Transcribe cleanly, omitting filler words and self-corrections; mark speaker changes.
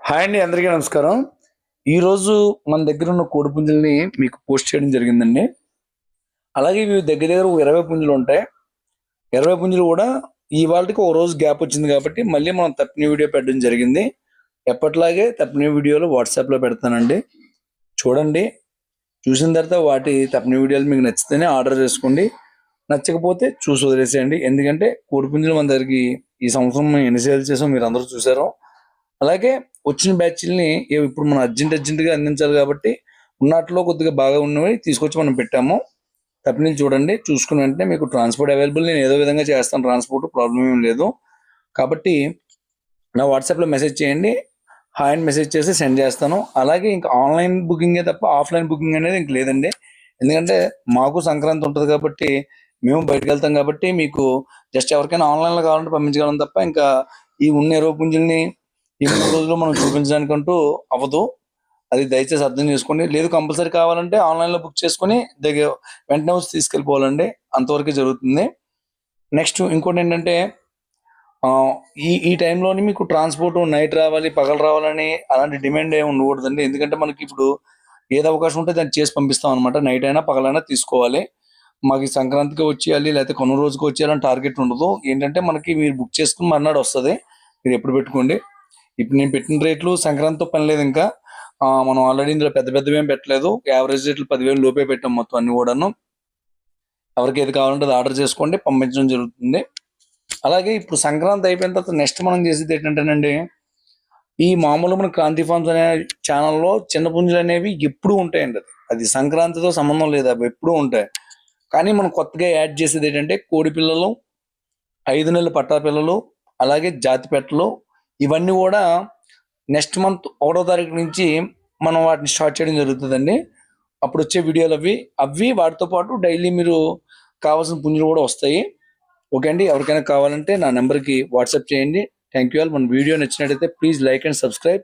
Speaker 1: Hi అండి, అందరికీ నమస్కారం. ఈరోజు మన దగ్గర ఉన్న కోడి పుంజుల్ని మీకు పోస్ట్ చేయడం జరిగిందండి. అలాగే ఇవి దగ్గర దగ్గర 20 పుంజులు ఉంటాయి. 20 పుంజులు కూడా ఇవాళకి ఒక రోజు గ్యాప్ వచ్చింది కాబట్టి మళ్ళీ మనం తప్పిన వీడియో పెట్టడం జరిగింది. ఎప్పట్లాగే తప్పిన వీడియోలు వాట్సాప్లో పెడతానండి, చూడండి. చూసిన తర్వాత వాటి తప్పిన వీడియోలు మీకు నచ్చితేనే ఆర్డర్ చేసుకోండి, నచ్చకపోతే చూసి వదిలేసేయండి. ఎందుకంటే కోడి పుంజులు మన దగ్గరికి ఈ సంవత్సరం మేము ఎన్ని సేల్ చేసాం మీరు అందరూ చూసారు. అలాగే వచ్చిన బ్యాచ్ల్ని ఇప్పుడు మనం అర్జెంటుగా అందించాలి కాబట్టి ఉన్నట్లో కొద్దిగా బాగా ఉన్నవి తీసుకొచ్చి మనం పెట్టాము. తప్పినీళ్ళు చూడండి, చూసుకుని వెంటనే మీకు ట్రాన్స్పోర్ట్ అవైలబుల్ నేను ఏదో విధంగా చేస్తాను. ట్రాన్స్పోర్ట్ ప్రాబ్లం ఏం లేదు కాబట్టి నా వాట్సాప్లో మెసేజ్ చేయండి, హాయ్ అని మెసేజ్ చేసి సెండ్ చేస్తాను. అలాగే ఇంకా ఆన్లైన్ బుకింగే తప్ప ఆఫ్లైన్ బుకింగ్ అనేది ఇంక లేదండి. ఎందుకంటే మాకు సంక్రాంతి ఉంటుంది కాబట్టి మేము బయటకు వెళ్తాం కాబట్టి మీకు జస్ట్ ఎవరికైనా ఆన్లైన్లో కావాలంటే పంపించగలం తప్ప ఇంకా ఈ ఉన్న 20 పుంజుల్ని ఈ 3 రోజుల్లో మనం చూపించడానికంటూ అవ్వదు. అది దయచేసి అర్థం చేసుకోండి. లేదు కంపల్సరీ కావాలంటే ఆన్లైన్లో బుక్ చేసుకొని వెంటనే వచ్చి తీసుకెళ్ళిపోవాలండి, అంతవరకే జరుగుతుంది. నెక్స్ట్ ఇంకోటి ఏంటంటే ఈ ఈ టైంలోని మీకు ట్రాన్స్పోర్ట్ నైట్ రావాలి పగలు రావాలని అలాంటి డిమాండ్ ఏమి ఉండకూడదండి. ఎందుకంటే మనకి ఇప్పుడు ఏది అవకాశం ఉంటే దాన్ని చేసి పంపిస్తాం అనమాట. నైట్ అయినా పగలైనా తీసుకోవాలి. మాకు సంక్రాంతికి వచ్చేయాలి లేకపోతే కొన్న రోజుకి వచ్చేయాలని టార్గెట్ ఉండదు. ఏంటంటే మనకి మీరు బుక్ చేసుకుని మర్నాడు వస్తుంది, మీరు ఎప్పుడు పెట్టుకోండి. ఇప్పుడు నేను పెట్టిన రేట్లు సంక్రాంతితో పని లేదు. ఇంకా మనం ఆల్రెడీ ఇందులో పెద్ద పెద్దవి ఏం పెట్టలేదు. యావరేజ్ రేట్లు 10,000 లోపే పెట్టాం మొత్తం అన్ని కూడాను. ఎవరికి ఏది కావాలంటే అది ఆర్డర్ చేసుకోండి, పంపించడం జరుగుతుంది. అలాగే ఇప్పుడు సంక్రాంతి అయిపోయిన తర్వాత నెక్స్ట్ మనం చేసేది ఏంటంటేనండి, ఈ మామూలు మన క్రాంతి ఫార్మ్స్ అనే ఛానల్లో చిన్న పుంజులు అనేవి ఎప్పుడు ఉంటాయండి. అది సంక్రాంతితో సంబంధం లేదు, అవి ఎప్పుడూ ఉంటాయి. కానీ మనం కొత్తగా యాడ్ చేసేది ఏంటంటే కోడి పిల్లలు, 5 నెలల పట్టా పిల్లలు, అలాగే జాతి పెట్టలు. ఇవన్నీ కూడా నెక్స్ట్ మంత్ 1వ తారీఖు నుంచి మనం వాటిని స్టార్ట్ చేయడం జరుగుతుందండి. అప్పుడు వచ్చే వీడియోలు అవి వాటితో పాటు డైలీ మీరు కావాల్సిన పుంజులు కూడా వస్తాయి. ఓకే అండి, ఎవరికైనా కావాలంటే నా నెంబర్కి వాట్సాప్ చేయండి. Thank you all. మన వీడియో నచ్చినట్టయితే ప్లీజ్ లైక్ అండ్ సబ్స్క్రైబ్.